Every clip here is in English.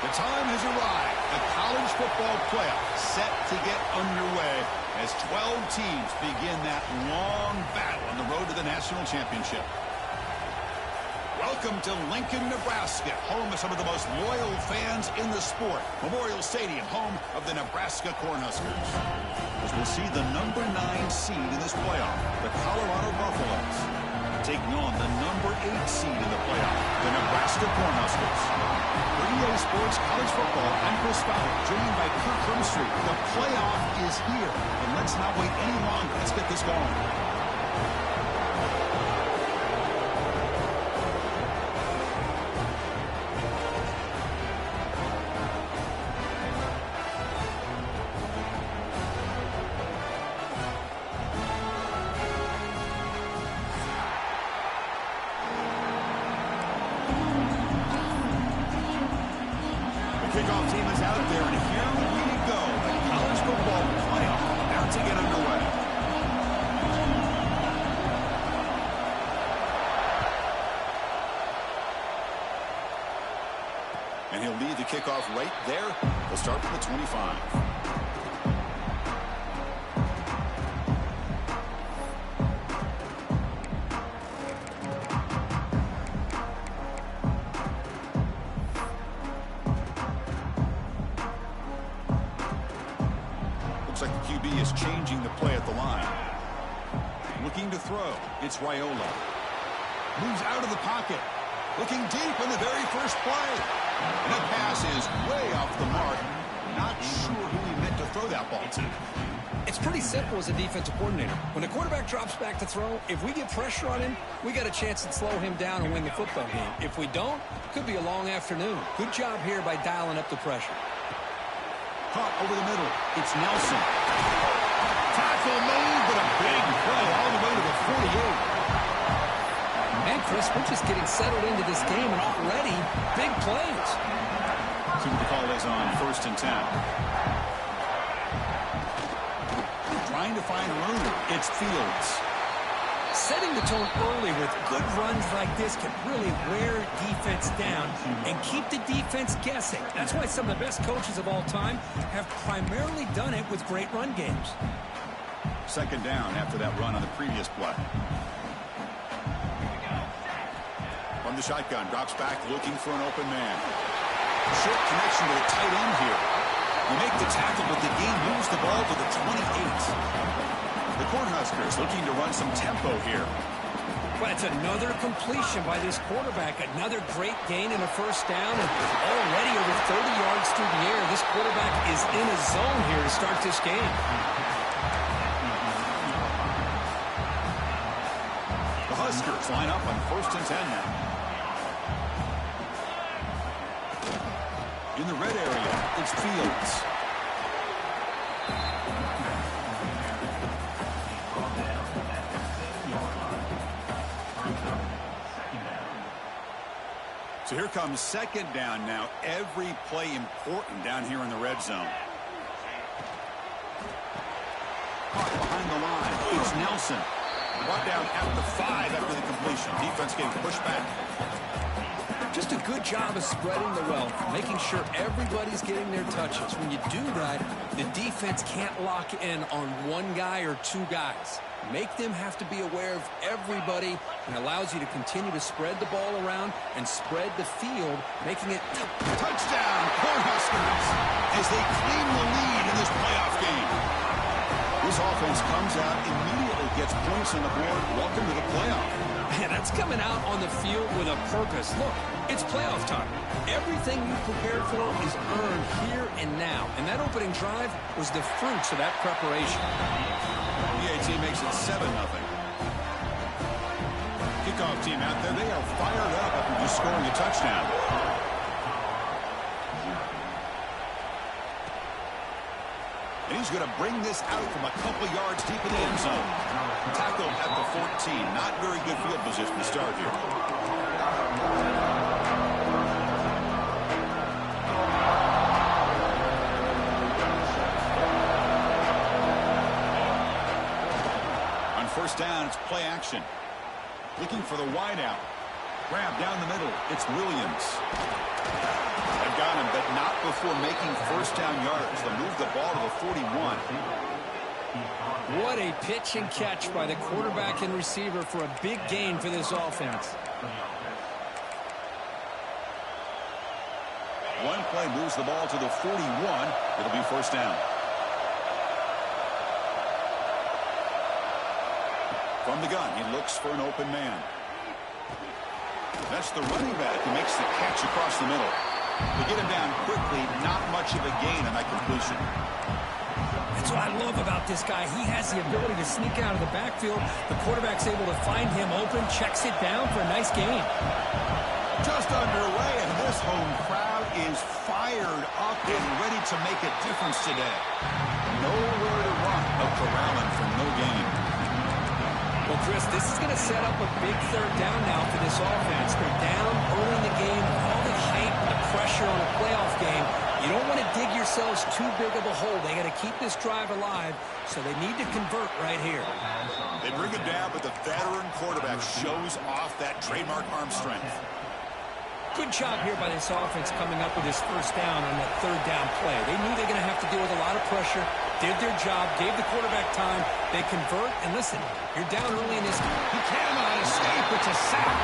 The time has arrived. The college football playoff set to get underway as 12 teams begin that long battle on the road to the national championship. Welcome to Lincoln, Nebraska, home of some of the most loyal fans in the sport. Memorial Stadium, home of the Nebraska Cornhuskers. As we'll see the number 9 seed in this playoff, the Colorado Buffaloes, taking on the number 8 seed in the playoff, the Nebraska Cornhuskers. For EA Sports College Football, I'm Chris Fowler, joined by Kirk Crumstreet. The playoff is here, and let's not wait any longer. Let's get this going. Kickoff team is out there, and here we go. The college football playoff about to get underway. And he'll lead the kickoff right there. We'll start from the 25. Looks like the QB is changing the play at the line. Looking to throw. It's Raiola. Moves out of the pocket. Looking deep in the very first play. And that pass is way off the mark. Not sure who he meant to throw that ball to. It's pretty simple as a defensive coordinator. When the quarterback drops back to throw, if we get pressure on him, we got a chance to slow him down and win the football game. If we don't, it could be a long afternoon. Good job here by dialing up the pressure. Caught over the middle. It's Nelson. Tackle made, but a big play all the way to the 48. Man, Chris, we're just getting settled into this game, and already big plays. See what the call is on 1st and 10. Trying to find room. It's Fields. Setting the tone early with good runs like this can really wear defense down and keep the defense guessing. That's why some of the best coaches of all time have primarily done it with great run games. 2nd down after that run on the previous play. From the shotgun, drops back looking for an open man. Short connection to the tight end here. You make the tackle, but the game moves the ball to the 28. The Cornhuskers looking to run some tempo here. Well, it's another completion by this quarterback. Another great gain in a 1st down. And already over 30 yards through the air. This quarterback is in a zone here to start this game. The Huskers line up on 1st and 10 now. In the red area, it's Fields. So here comes 2nd down now. Every play important down here in the red zone. Caught behind the line. It's Nelson. Brought down at the 5 after the completion. Defense getting pushed back. Just a good job of spreading the wealth, making sure everybody's getting their touches. When you do that, the defense can't lock in on one guy or 2 guys. Make them have to be aware of everybody, and allows you to continue to spread the ball around and spread the field, making it touchdown Cornhuskers as they claim the lead in this playoff game. This offense comes out immediately, gets points on the board. Welcome to the playoff. Man, that's coming out on the field with a purpose. Look, it's playoff time. Everything you prepared for is earned here and now. And that opening drive was the fruits of that preparation. The EA team makes it 7-0. Kickoff team out there, they are fired up after just scoring a touchdown. And he's going to bring this out from a couple yards deep in the end zone. Tackled at the 14. Not very good field position to start here. On 1st down, it's play action. Looking for the wide out. Grab down the middle. It's Williams. They've got him, but not before making first down yards. They'll move the ball to the 41. What a pitch and catch by the quarterback and receiver for a big gain for this offense. One play moves the ball to the 41. It'll be first down. From the gun, he looks for an open man. That's the running back who makes the catch across the middle. They get him down quickly, not much of a gain on that completion. That's what I love about this guy. He has the ability to sneak out of the backfield. The quarterback's able to find him open, checks it down for a nice gain. Just underway, and this home crowd is fired up and ready to make a difference today. Nowhere to run, but corralling for no gain. Well, Chris, this is going to set up a big third down now for this offense. They're down early in the game, all the hype and the pressure on a playoff game. You don't want to dig yourselves too big of a hole. They got to keep this drive alive, so they need to convert right here. They bring it down, but the veteran quarterback shows off that trademark arm strength. Good job here by this offense coming up with his first down on that third down play. They knew they were going to have to deal with a lot of pressure, did their job, gave the quarterback time. They convert, and listen, you're down early in this game. He cannot escape. It's a sack.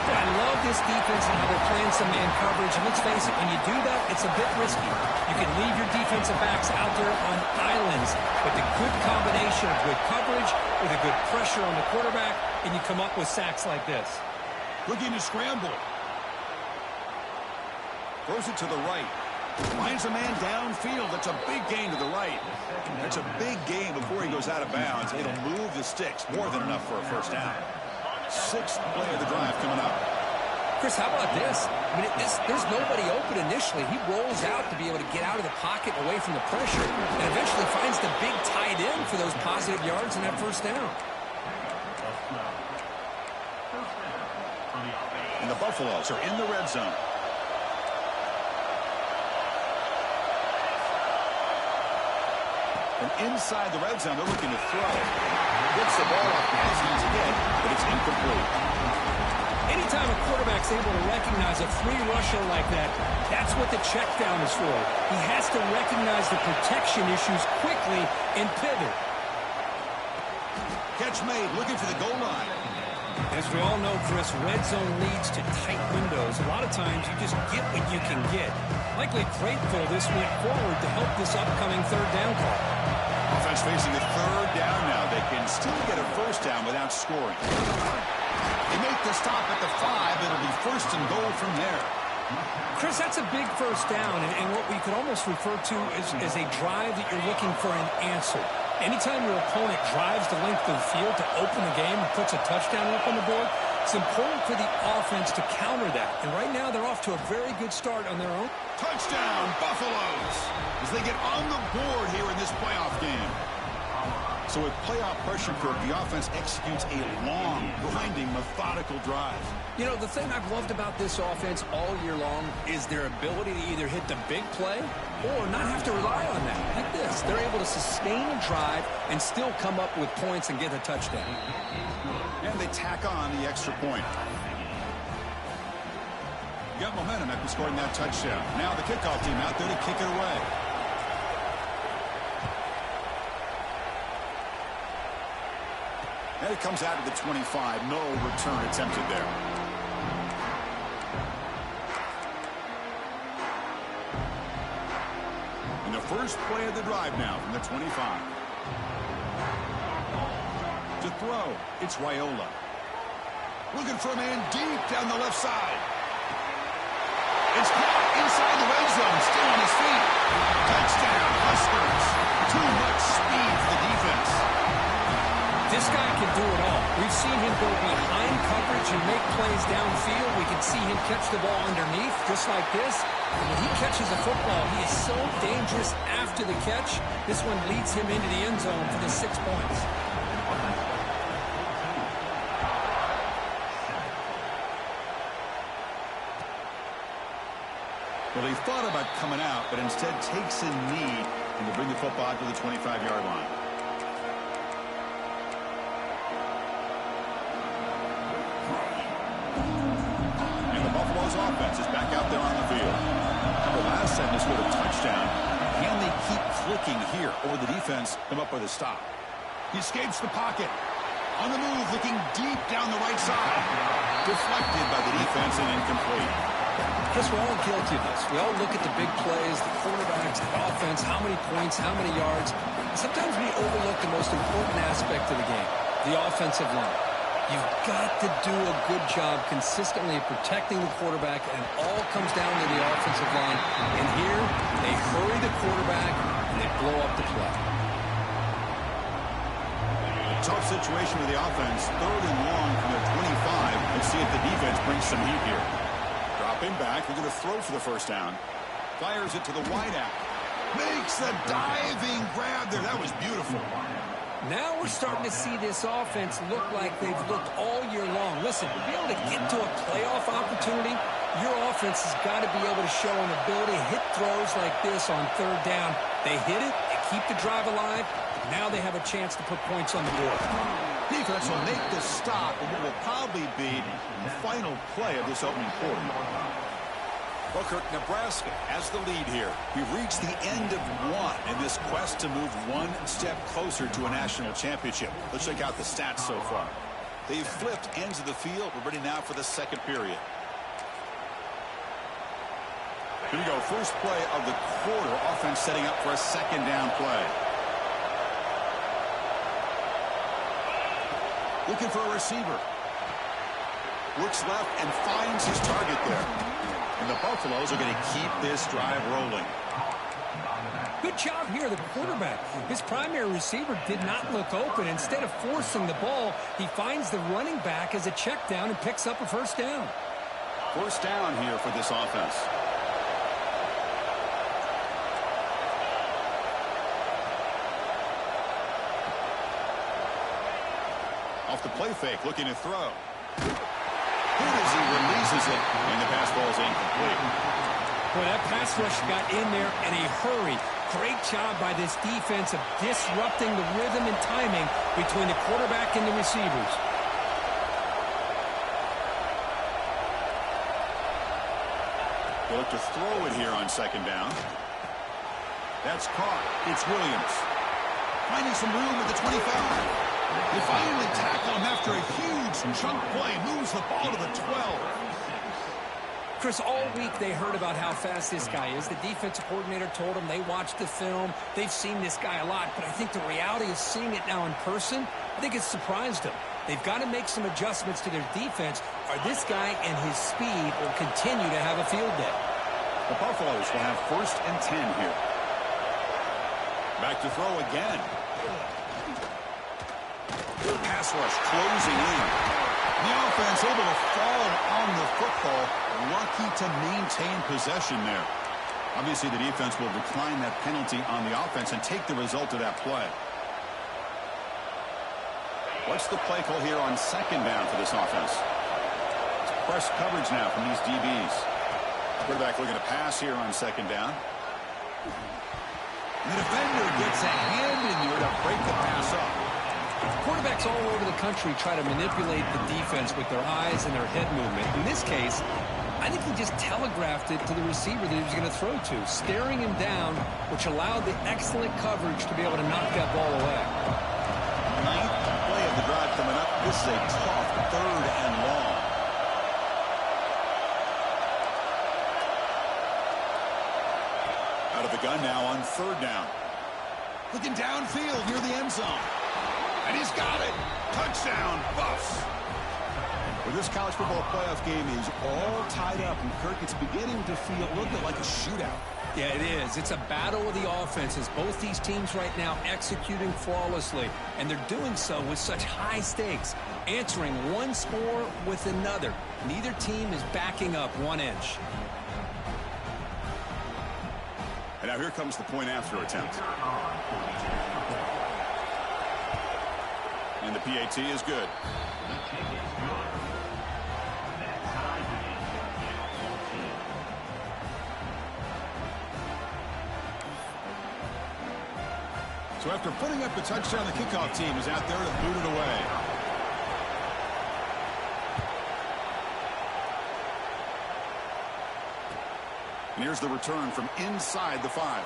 I love this defense and how they're playing some man coverage. And let's face it, when you do that, it's a bit risky. You can leave your defensive backs out there on islands, but the good combination of good coverage with a good pressure on the quarterback, and you come up with sacks like this. Looking to scramble. Throws it to the right. Finds a man downfield. That's a big gain to the right. That's a big gain before he goes out of bounds. It'll move the sticks. More than enough for a first down. Sixth play of the drive coming up. Chris, how about this? I mean, there's nobody open initially. He rolls out to be able to get out of the pocket away from the pressure and eventually finds the big tight end for those positive yards in that first down. And the Buffaloes are in the red zone. And inside the red zone, they're looking to throw. Gets the ball off as he's hit, but it's incomplete. Anytime a quarterback's able to recognize a free rusher like that, that's what the check down is for. He has to recognize the protection issues quickly and pivot. Catch made, looking for the goal line. As we all know, Chris, red zone leads to tight windows. A lot of times you just get what you can get. Likely grateful this went forward to help this upcoming third down call. Offense facing a third down now. They can still get a first down without scoring. They make the stop at the 5. It'll be first and goal from there. Chris, that's a big first down, and what we could almost refer to as a drive that you're looking for an answer. Anytime your opponent drives the length of the field to open the game and puts a touchdown up on the board, it's important for the offense to counter that. And right now, they're off to a very good start on their own. Touchdown, Buffaloes, as they get on the board here in this playoff game. So with playoff pressure, the offense executes a long, grinding, methodical drive. You know, the thing I've loved about this offense all year long is their ability to either hit the big play or not have to rely on that. Like this, they're able to sustain a drive and still come up with points and get a touchdown. And they tack on the extra point. You got momentum after scoring that touchdown. Now the kickoff team out there to kick it away. And it comes out to the 25. No return attempted there. And the first play of the drive now from the 25. To throw, it's Raiola. Looking for a man deep down the left side. It's caught inside the red zone, still on his feet. Touchdown, Huskers. Too much speed for the defense. This guy can do it all. We've seen him go behind coverage and make plays downfield. We can see him catch the ball underneath, just like this. And when he catches a football, he is so dangerous after the catch. This one leads him into the end zone for the 6 points. Well, he thought about coming out, but instead takes a knee and to bring the football to the 25-yard line. And the Buffalo's offense is back out there on the field. The last set or the defense come up with a stop. He escapes the pocket. On the move, looking deep down the right side. Deflected by the defense and incomplete. Chris, we're all guilty of this. We all look at the big plays, the quarterbacks, the offense, how many points, how many yards. And sometimes we overlook the most important aspect of the game, the offensive line. You've got to do a good job consistently of protecting the quarterback, and it all comes down to the offensive line. And here, they hurry the quarterback, and they blow up the play. Tough situation with the offense. 3rd and long from their 25. Let's see if the defense brings some heat here. Dropping back. They're going to throw for the first down. Fires it to the wideout. Makes the diving grab there. That was beautiful. Now we're starting to see this offense look like they've looked all year long. Listen, to be able to get to a playoff opportunity, your offense has got to be able to show an ability to hit throws like this on 3rd down. They hit it, they keep the drive alive. Now they have a chance to put points on the board. Defense will make the stop in what will probably be the final play of this opening quarter. Booker, Nebraska has the lead here. We've reached the end of one in this quest to move one step closer to a national championship. Let's check out the stats so far. They've flipped ends of the field. We're ready now for the second period. Here we go. First play of the quarter. Offense setting up for a 2nd down play. Looking for a receiver. Looks left and finds his target there. And the Buffaloes are going to keep this drive rolling. Good job here, the quarterback. His primary receiver did not look open. Instead of forcing the ball, he finds the running back as a check down and picks up a 1st down. 1st down here for this offense. Off the play fake, looking to throw. Good as he releases it, and the pass ball is incomplete. Boy, that pass rush got in there in a hurry. Great job by this defense of disrupting the rhythm and timing between the quarterback and the receivers. They look to throw it here on 2nd down. That's caught. It's Williams. Finding some room at the 25. They finally tackle him after a huge chunk play. Moves the ball to the 12. Chris, all week they heard about how fast this guy is. The defensive coordinator told them they watched the film. They've seen this guy a lot. But I think the reality of seeing it now in person, I think it's surprised them. They've got to make some adjustments to their defense, or this guy and his speed will continue to have a field day. The Buffaloes will have 1st and 10 here. Back to throw again. Pass rush closing in. The offense able to fall on the football. Lucky to maintain possession there. Obviously, the defense will decline that penalty on the offense and take the result of that play. What's the play call here on 2nd down for this offense? It's press coverage now from these DBs. Quarterback looking to pass here on 2nd down. And the defender gets a hand in there to break the pass up. Quarterbacks all over the country try to manipulate the defense with their eyes and their head movement. In this case, I think he just telegraphed it to the receiver that he was going to throw to, staring him down, which allowed the excellent coverage to be able to knock that ball away. 9th play of the drive coming up. This is a tough 3rd and long. Out of the gun now on 3rd down. Looking downfield near the end zone. And he's got it. Touchdown, Buffs. Well, this college football playoff game is all tied up, and Kirk, it's beginning to feel a little bit like a shootout. Yeah, it is. It's a battle of the offenses. Both these teams right now executing flawlessly, and they're doing so with such high stakes, answering one score with another. Neither team is backing up 1 inch. And now here comes the point after attempt. And the PAT is good. So after putting up the touchdown, the kickoff team is out there to boot it away. And here's the return from inside the 5.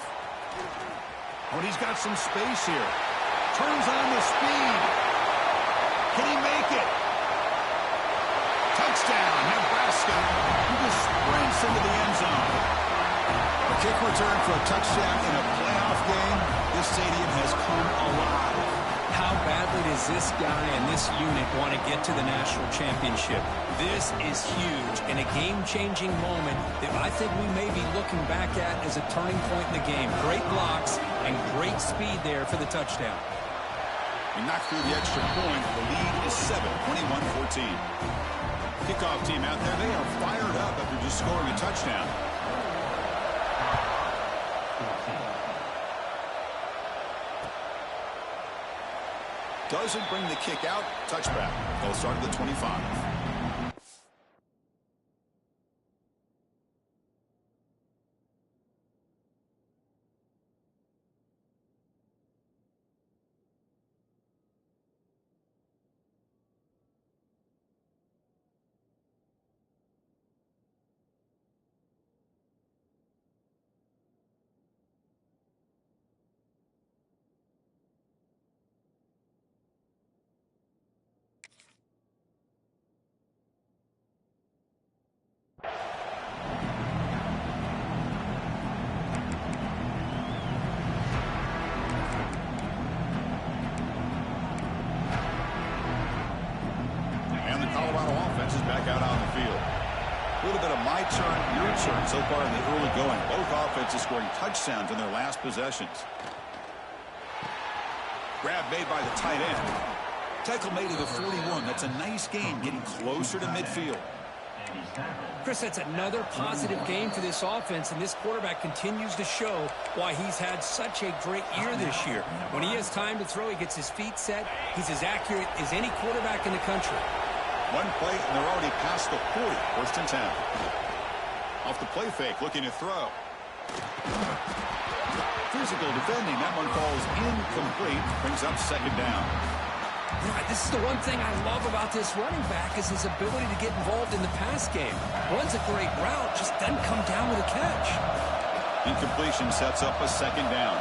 Oh, and he's got some space here. Turns on the speed. Can he make it? Touchdown, Nebraska. He just sprints into the end zone. A kick return for a touchdown in a playoff game. This stadium has come alive. How badly does this guy and this unit want to get to the national championship? This is huge and a game-changing moment that I think we may be looking back at as a turning point in the game. Great blocks and great speed there for the touchdown. He knocked through the extra point. The lead is 7, 21-14. Kickoff team out there. They are fired up after just scoring a touchdown. Doesn't bring the kick out. Touchback. They'll start at the 25. Back out on the field. A little bit of my turn, your turn so far in the early going. Both offenses scoring touchdowns in their last possessions. Grab made by the tight end. Tackle made to the 41. That's a nice gain, getting closer to midfield. Chris, that's another positive game for this offense, and this quarterback continues to show why he's had such a great year this year. When he has time to throw, he gets his feet set. He's as accurate as any quarterback in the country. One play, and they're already past the 40. First and 10. Off the play fake, looking to throw. Physical defending. That one falls incomplete. Brings up second down. Yeah, this is the one thing I love about this running back is his ability to get involved in the pass game. Runs a great route, just doesn't come down with a catch. Incompletion sets up a second down.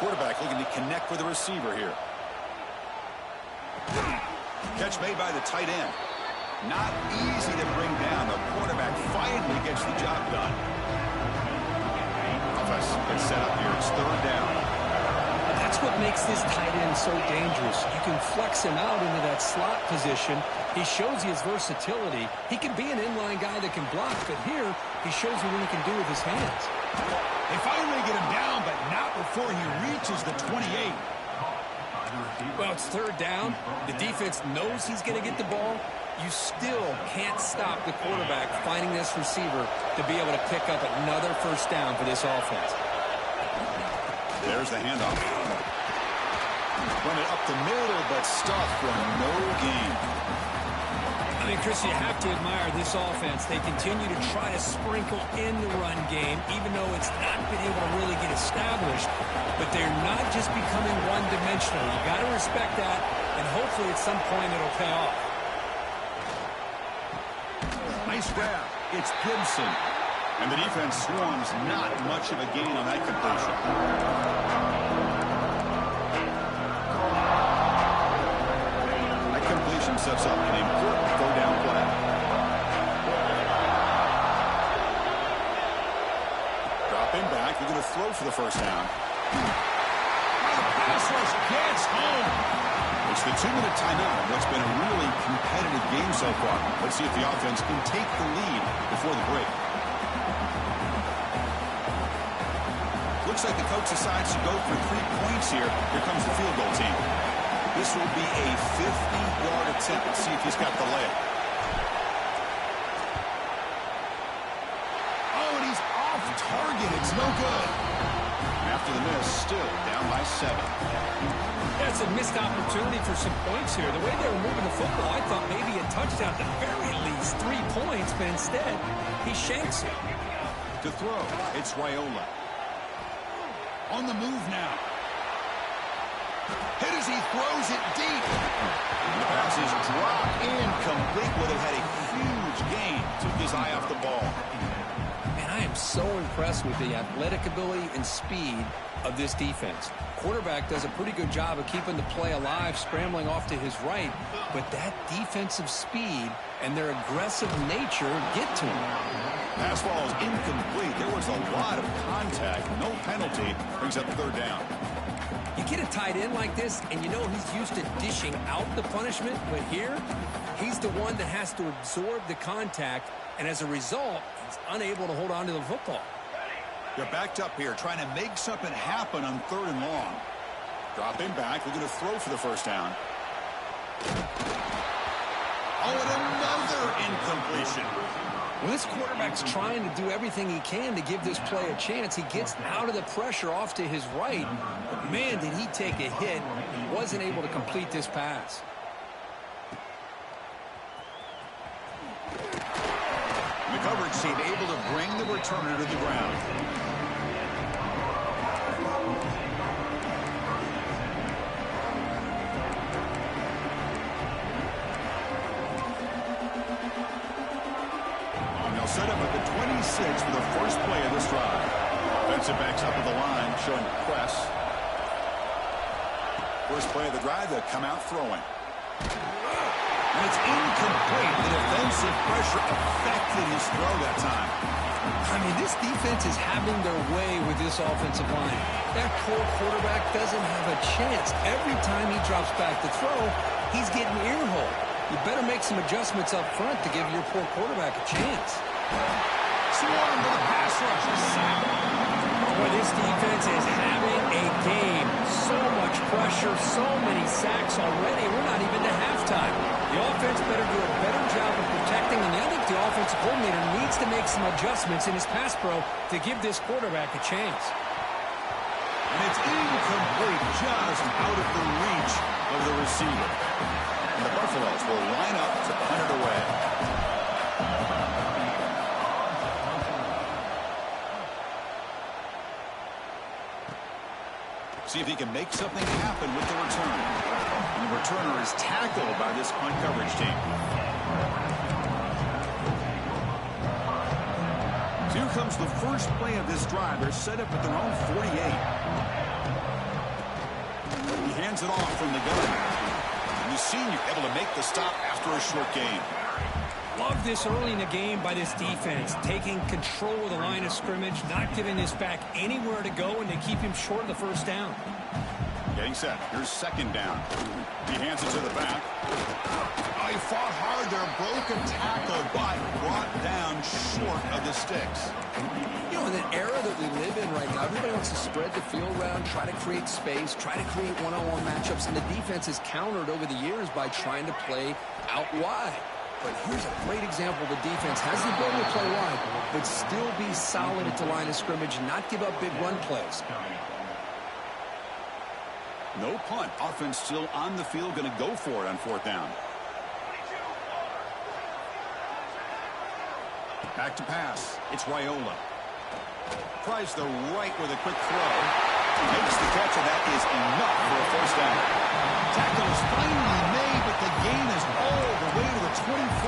Quarterback looking to connect with the receiver here. Catch made by the tight end. Not easy to bring down. The quarterback finally gets the job done. Offense gets set up here. It's third down. That's what makes this tight end so dangerous. You can flex him out into that slot position. He shows you his versatility. He can be an inline guy that can block, but here he shows you what he can do with his hands. They finally get him down, but not before he reaches the 28. Well, it's third down. The defense knows he's going to get the ball. You still can't stop the quarterback finding this receiver to be able to pick up another first down for this offense. There's the handoff. Run it up the middle, but stuffed for no gain. I mean, Chris, you have to admire this offense. They continue to try to sprinkle in the run game, even though it's not been able to really get established. But they're not just becoming one-dimensional. You got to respect that, and hopefully at some point it'll pay off. Nice grab. It's Gibson. And the defense swarms. Not much of a gain on that completion. That completion sets up an important third down play. Dropping back. They're going to throw for the first down. The pass rush gets home. It's the 2-minute timeout of what's been a really competitive game so far. Let's see if the offense can take the lead before the break. Looks like the coach decides to go for 3 points here. Here comes the field goal team. This will be a 50-yard attempt. Let's see if he's got the layup. Oh, and he's off target. It's no good. After the miss, still down by 7. That's a missed opportunity for some points here. The way they were moving the football, I thought maybe a touchdown, at the very least 3 points, but instead, he shanks it. To throw, it's Raiola. On the move now. Hit as he throws it deep. The pass is dropped incomplete. Would have had a huge gain. Took his eye off the ball. And I I am so impressed with the athletic ability and speed of this defense. Quarterback does a pretty good job of keeping the play alive, scrambling off to his right, but that defensive speed and their aggressive nature get to him. Pass ball is incomplete. There was a lot of contact. No penalty. Brings up third down. You get a tight end like this, and you know he's used to dishing out the punishment, but here, he's the one that has to absorb the contact, and as a result, he's unable to hold on to the football. They're backed up here, trying to make something happen on 3rd and long. Dropping back, looking to throw for the first down. Oh, and another incompletion. When this quarterback's trying to do everything he can to give this play a chance, he gets out of the pressure off to his right. But man, did he take a hit. He wasn't able to complete this pass. The coverage team able to bring the returner to the ground. Set up at the 26 for the first play of this drive. Defensive backs up at the line, showing press. First play of the drive, they'll come out throwing. And it's incomplete. The defensive pressure affected his throw that time. I mean, this defense is having their way with this offensive line. That poor quarterback doesn't have a chance. Every time he drops back to throw, he's getting ear-hole. You better make some adjustments up front to give your poor quarterback a chance. Swarm to the pass rush. Boy, this defense is having a game. So much pressure, so many sacks already. We're not even to halftime. The offense better do a better job of protecting, and I think the offensive coordinator needs to make some adjustments in his pass pro to give this quarterback a chance. And it's incomplete, just out of the reach of the receiver. And the Buffaloes will line up to punt it away. See if he can make something happen with the return. And the returner is tackled by this punt coverage team. So here comes the first play of this drive. They're set up at their own 48. He hands it off from the gun. And the senior able to make the stop after a short gain. Love this early in the game by this defense, taking control of the line of scrimmage, not giving this back anywhere to go, and they keep him short of the first down. Getting set. Here's second down. He hands it to the back. Oh, he fought hard there. Broken tackle, but brought down short of the sticks. You know, in an era that we live in right now, everybody wants to spread the field around, try to create space, try to create one-on-one matchups, and the defense is countered over the years by trying to play out wide. But here's a great example. The defense has the ability to play wide, but still be solid at the line of scrimmage and not give up big run plays. No punt. Offense still on the field, going to go for it on 4th down. Back to pass. It's Raiola. Tries the right with a quick throw. Makes the catch, and that is enough for a first down. Tackle is finally made, but the gain is all the way to the 24.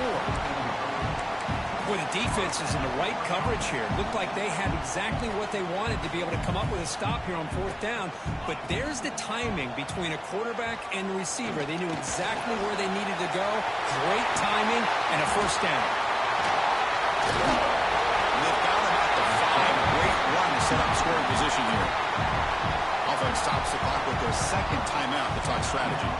Boy, the defense is in the right coverage here. Looked like they had exactly what they wanted to be able to come up with a stop here on 4th down. But there's the timing between a quarterback and the receiver. They knew exactly where they needed to go. Great timing and a first down. And they've got him at the 5. Great run to set up scoring position here. Offense stops the clock with their second timeout to talk strategy.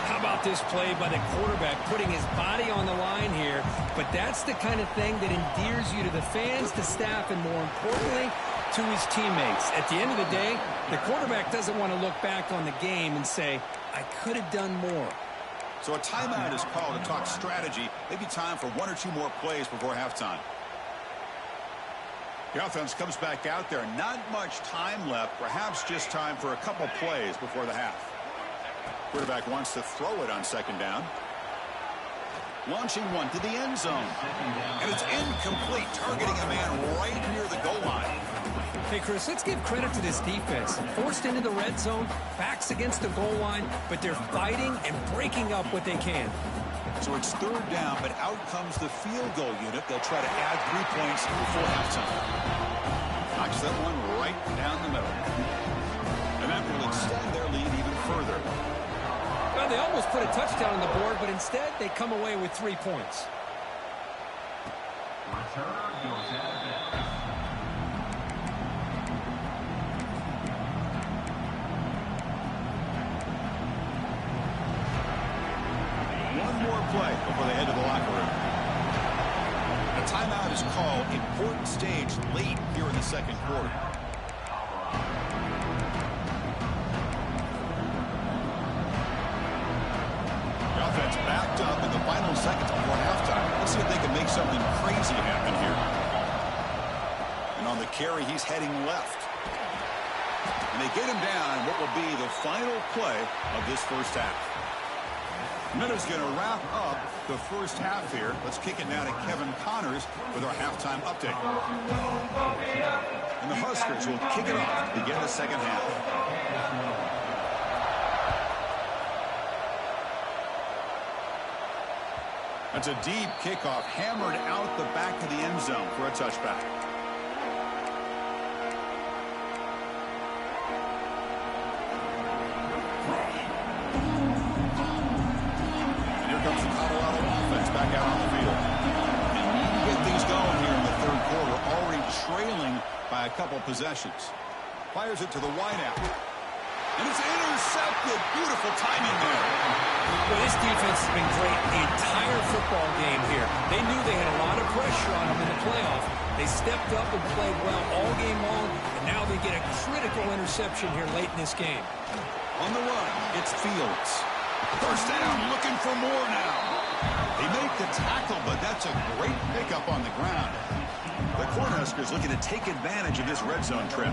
How about this play by the quarterback, putting his body on the line here? But that's the kind of thing that endears you to the fans, the staff, and more importantly, to his teammates. At the end of the day, the quarterback doesn't want to look back on the game and say, I could have done more. So a timeout is called to talk strategy. Maybe time for 1 or 2 more plays before halftime. The offense comes back out there. Not much time left. Perhaps just time for a couple plays before the half. Quarterback wants to throw it on 2nd down. Launching one to the end zone. And it's incomplete, targeting a man right near the goal line. Hey, Chris, let's give credit to this defense. Forced into the red zone, backs against the goal line, but they're fighting and breaking up what they can. So it's third down, but out comes the field goal unit. They'll try to add 3 points before halftime. Knocks that one right down the middle. And that will extend their lead even further. Well, they almost put a touchdown on the board, but instead they come away with 3 points. Returner goes out of bounds. One more play before they head to the locker room. A timeout is called. Important stage late here in the second quarter. The offense backed up in the final seconds before halftime. Let's see if they can make something crazy happen here. And on the carry, he's heading left. And they get him down what will be the final play of this first half. Minuta's going to wrap up the first half here. Let's kick it now to Kevin Connors with our halftime update. And the Huskers will kick it off to begin the second half. That's a deep kickoff, hammered out the back of the end zone for a touchback. Back out on the field. And need to get things going here in the third quarter, already trailing by a couple possessions. Fires it to the wideout. And it's intercepted. Beautiful timing there. Well, this defense has been great the entire football game here. They knew they had a lot of pressure on them in the playoff. They stepped up and played well all game long, and now they get a critical interception here late in this game. On the run, it's Fields. First down, looking for more now. They make the tackle, but that's a great pickup on the ground. The Cornhuskers looking to take advantage of this red zone trip.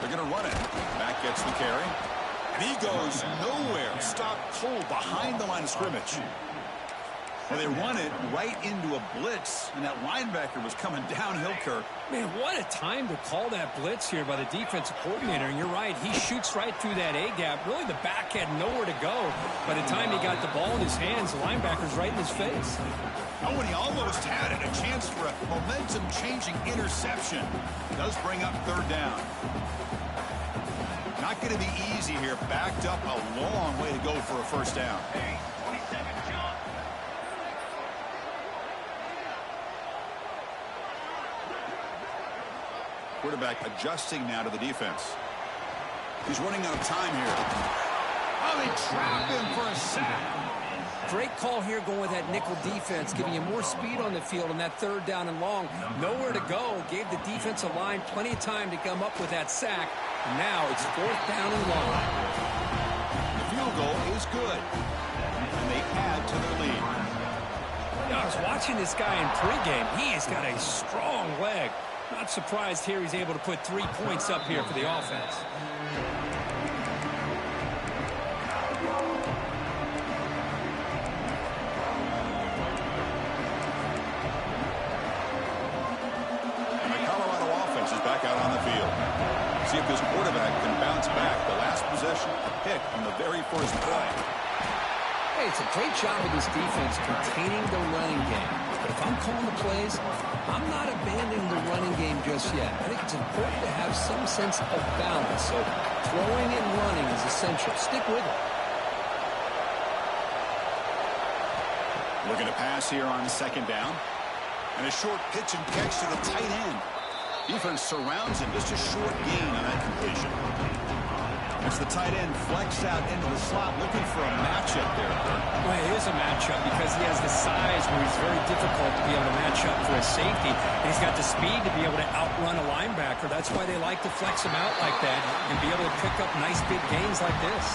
They're going to run it. Mack gets the carry. And he goes nowhere. Stopped cold behind the line of scrimmage. Well, they run it right into a blitz, and that linebacker was coming downhill, Kirk. Man, what a time to call that blitz here by the defensive coordinator. And you're right, he shoots right through that A-gap. Really, the back had nowhere to go. By the time he got the ball in his hands, the linebacker's right in his face. Oh, and he almost had it. A chance for a momentum-changing interception. Does bring up third down. Not going to be easy here. Backed up a long way to go for a first down. Quarterback adjusting now to the defense. He's running out of time here. Oh, they trap him for a sack. Great call here going with that nickel defense, giving you more speed on the field on that third down and long. Nowhere to go. Gave the defensive line plenty of time to come up with that sack. And now it's fourth down and long. The field goal is good. And they add to their lead. I was watching this guy in pregame. He has got a strong leg. Not surprised here he's able to put 3 points up here for the offense. And the Colorado offense is back out on the field. See if this quarterback can bounce back. The last possession, a pick on the very first play. Hey, it's a great job of this defense containing the running game. But if I'm calling the plays, I'm not abandoning the running game just yet. I think it's important to have some sense of balance. So throwing and running is essential. Stick with it. Looking to pass here on second down. And a short pitch and catch to the tight end. Defense surrounds him. Just a short gain on that completion. As the tight end flexed out into the slot, looking for a matchup there. Well, it is a matchup because he has the size where he's very difficult to be able to match up for a safety. And he's got the speed to be able to outrun a linebacker. That's why they like to flex him out like that and be able to pick up nice big gains like this.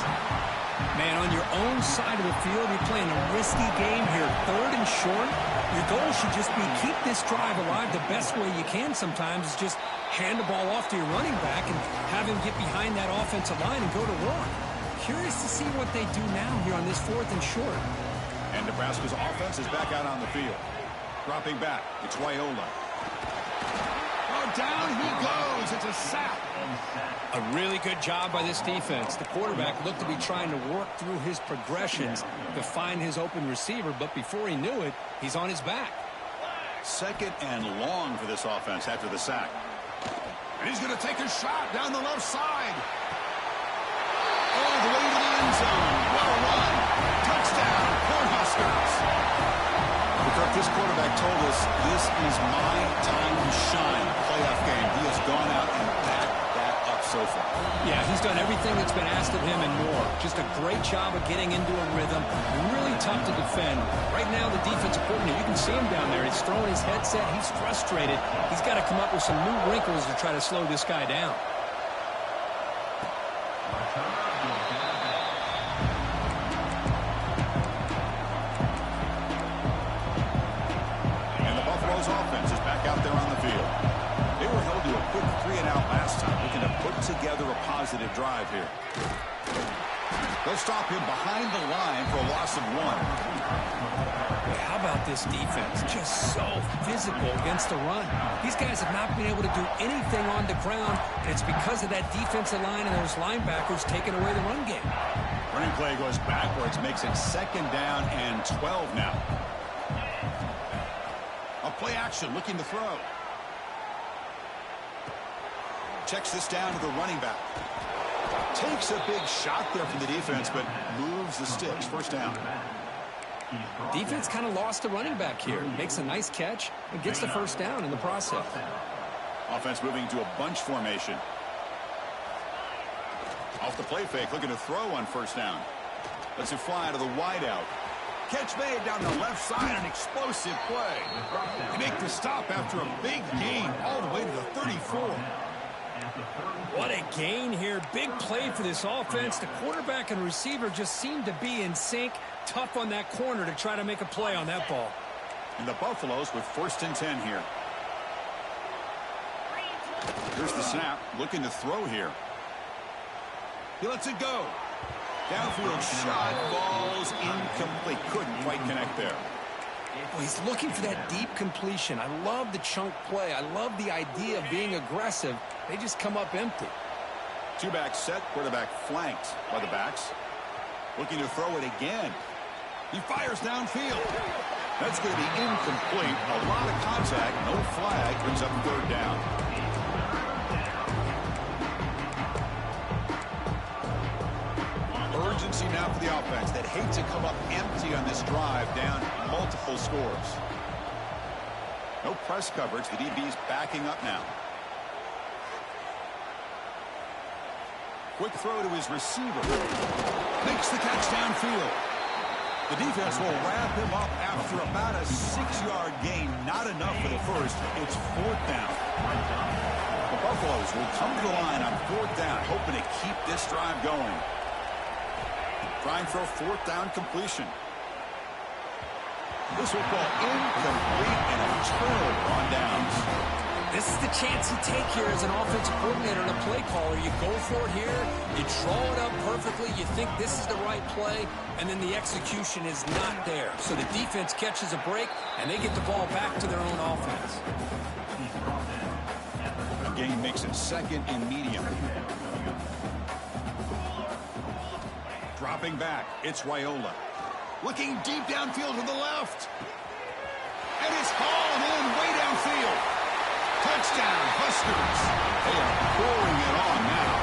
Man, on your own side of the field, you're playing a risky game here. Third and short. Your goal should just be keep this drive alive the best way you can sometimes is just hand the ball off to your running back and have him get behind that offensive line and go to work. Curious to see what they do now here on this fourth and short. And Nebraska's offense is back out on the field. Dropping back, it's Wyola. Oh, down he goes. It's a sack. A really good job by this defense. The quarterback looked to be trying to work through his progressions to find his open receiver, but before he knew it, he's on his back. Second and long for this offense after the sack. And he's going to take a shot down the left side. All the way to the end zone. Well run. Touchdown, Cornhuskers. Because this quarterback told us this is my time to shine. Playoff game. He has gone out and backed that up so far. Yeah, he's done everything that's been asked of him and more. Just a great job of getting into a rhythm. Really tough to defend. Right now, the defensive coordinator, you can see him down there. He's throwing his headset. He's frustrated. He's got to come up with some new wrinkles to try to slow this guy down. And the Buffalo's offense is back out there on the field. They were held to a quick 3-and-out last time, looking to put together a positive drive here. They'll stop him behind the line for a loss of 1. How about this defense? Just so physical against the run. These guys have not been able to do anything on the ground. It's because of that defensive line and those linebackers taking away the run game. Running play goes backwards, makes it 2nd down and 12 now. A play action, looking to throw. Checks this down to the running back. Takes a big shot there from the defense, but moves the sticks. 1st down. Defense kind of lost the running back here. Makes a nice catch and gets the 1st down in the process. Offense moving to a bunch formation. Off the play fake, looking to throw on 1st down. Lets it fly to the wideout. Catch made down the left side, an explosive play. They make the stop after a big gain all the way to the 34. What a gain here. Big play for this offense. The quarterback and receiver just seem to be in sync. Tough on that corner to try to make a play on that ball. And the Buffaloes with 1st and 10 here. Here's the snap. Looking to throw here. He lets it go. Downfield shot falls incomplete. Couldn't quite connect there. Well, he's looking for that deep completion. I love the chunk play. I love the idea of being aggressive. They just come up empty. 2-back set. Quarterback flanked by the backs. Looking to throw it again. He fires downfield. That's going to be incomplete. A lot of contact. No flag. Brings up 3rd down. Urgency now for the offense that hate to come up empty on this drive, down multiple scores. No press coverage. The DB's backing up now. Quick throw to his receiver. Makes the catch downfield. The defense will wrap him up after about a 6-yard gain. Not enough for the 1st. It's 4th down. The Buffaloes will come to the line on 4th down, hoping to keep this drive going. Trying for a 4th down completion. This will fall incomplete and a turnover on downs. This is the chance you take here as an offensive coordinator and a play caller. You go for it here. You draw it up perfectly. You think this is the right play, and then the execution is not there. So the defense catches a break, and they get the ball back to their own offense. The gain makes it 2nd and medium. Dropping back, it's Raiola. Looking deep downfield to the left. And it's hauled in way downfield. Touchdown, Huskers. They are pouring it on now.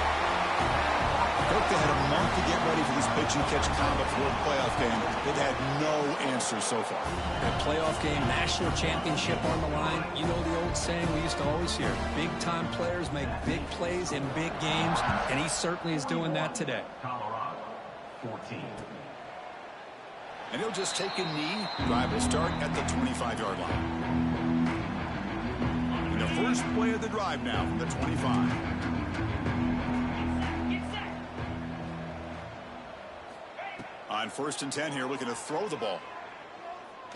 Cook, they had a month to get ready for this pitch and catch combat for a playoff game. They've had no answers so far. That playoff game, national championship on the line. You know the old saying we used to always hear. Big-time players make big plays in big games, and he certainly is doing that today. Colorado, 14. And he'll just take a knee. Drive will start at the 25-yard line. And the first play of the drive now from the 25. On 1st and 10 here, looking to throw the ball.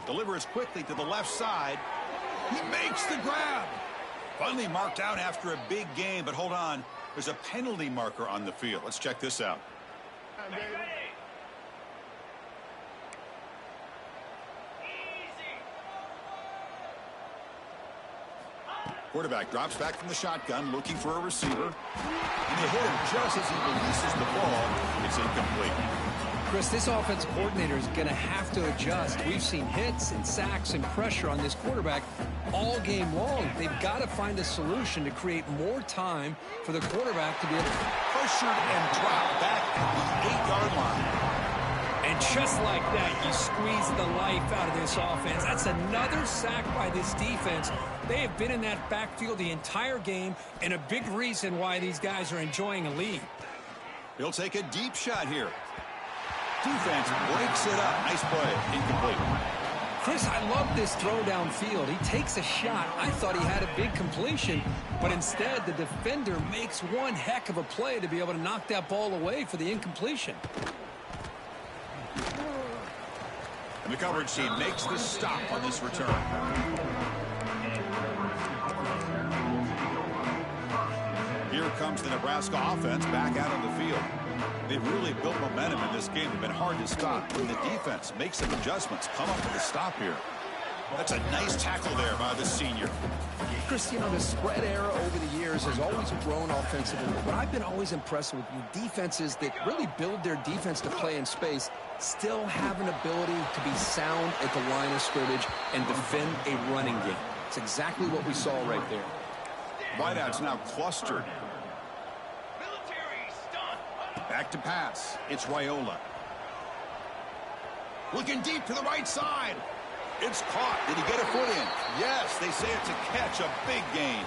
Delivers quickly to the left side. He makes the grab. Finally marked out after a big game, but hold on. There's a penalty marker on the field. Let's check this out. Quarterback drops back from the shotgun, looking for a receiver. And they hit him just as he releases the ball. It's incomplete. Chris, this offensive coordinator is going to have to adjust. We've seen hits and sacks and pressure on this quarterback all game long. They've got to find a solution to create more time for the quarterback to be able to Pressured and dropped back at the 8-yard line. And just like that, you squeeze the life out of this offense. That's another sack by this defense. They have been in that backfield the entire game, and a big reason why these guys are enjoying a lead. He'll take a deep shot here. Defense breaks it up. Nice play. Incomplete. Chris, I love this throw downfield. He takes a shot. I thought he had a big completion, but instead the defender makes one heck of a play to be able to knock that ball away for the incompletion. And the coverage team makes the stop on this return. Here comes the Nebraska offense back out on the field. They've really built momentum in this game. They've been hard to stop. When the defense makes some adjustments, come up with a stop here. That's a nice tackle there by the senior. Chris, you know, the spread era over the years has always grown offensively, but I've been always impressed with you defenses that really build their defense to play in space, still have an ability to be sound at the line of scrimmage and defend a running game. It's exactly what we saw right there. Wideouts now clustered. Back to pass. It's Raiola. Looking deep to the right side. It's caught. Did he get a foot in? Yes, they say it's a catch, a big gain.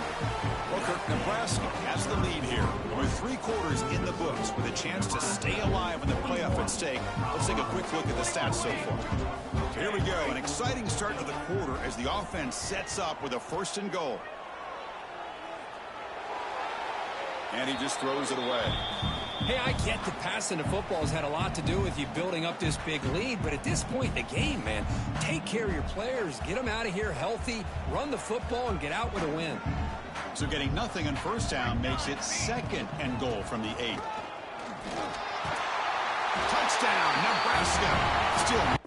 Booker, Nebraska has the lead here. We're 3 quarters in the books with a chance to stay alive in the playoff at stake. Let's take a quick look at the stats so far. So here we go. An exciting start to the quarter as the offense sets up with a 1st and goal. And he just throws it away. Hey, I get that passing the football has had a lot to do with you building up this big lead, but at this point in the game, man, take care of your players, get them out of here healthy, run the football, and get out with a win. So getting nothing on 1st down makes it 2nd and goal from the 8. Touchdown, Nebraska. Still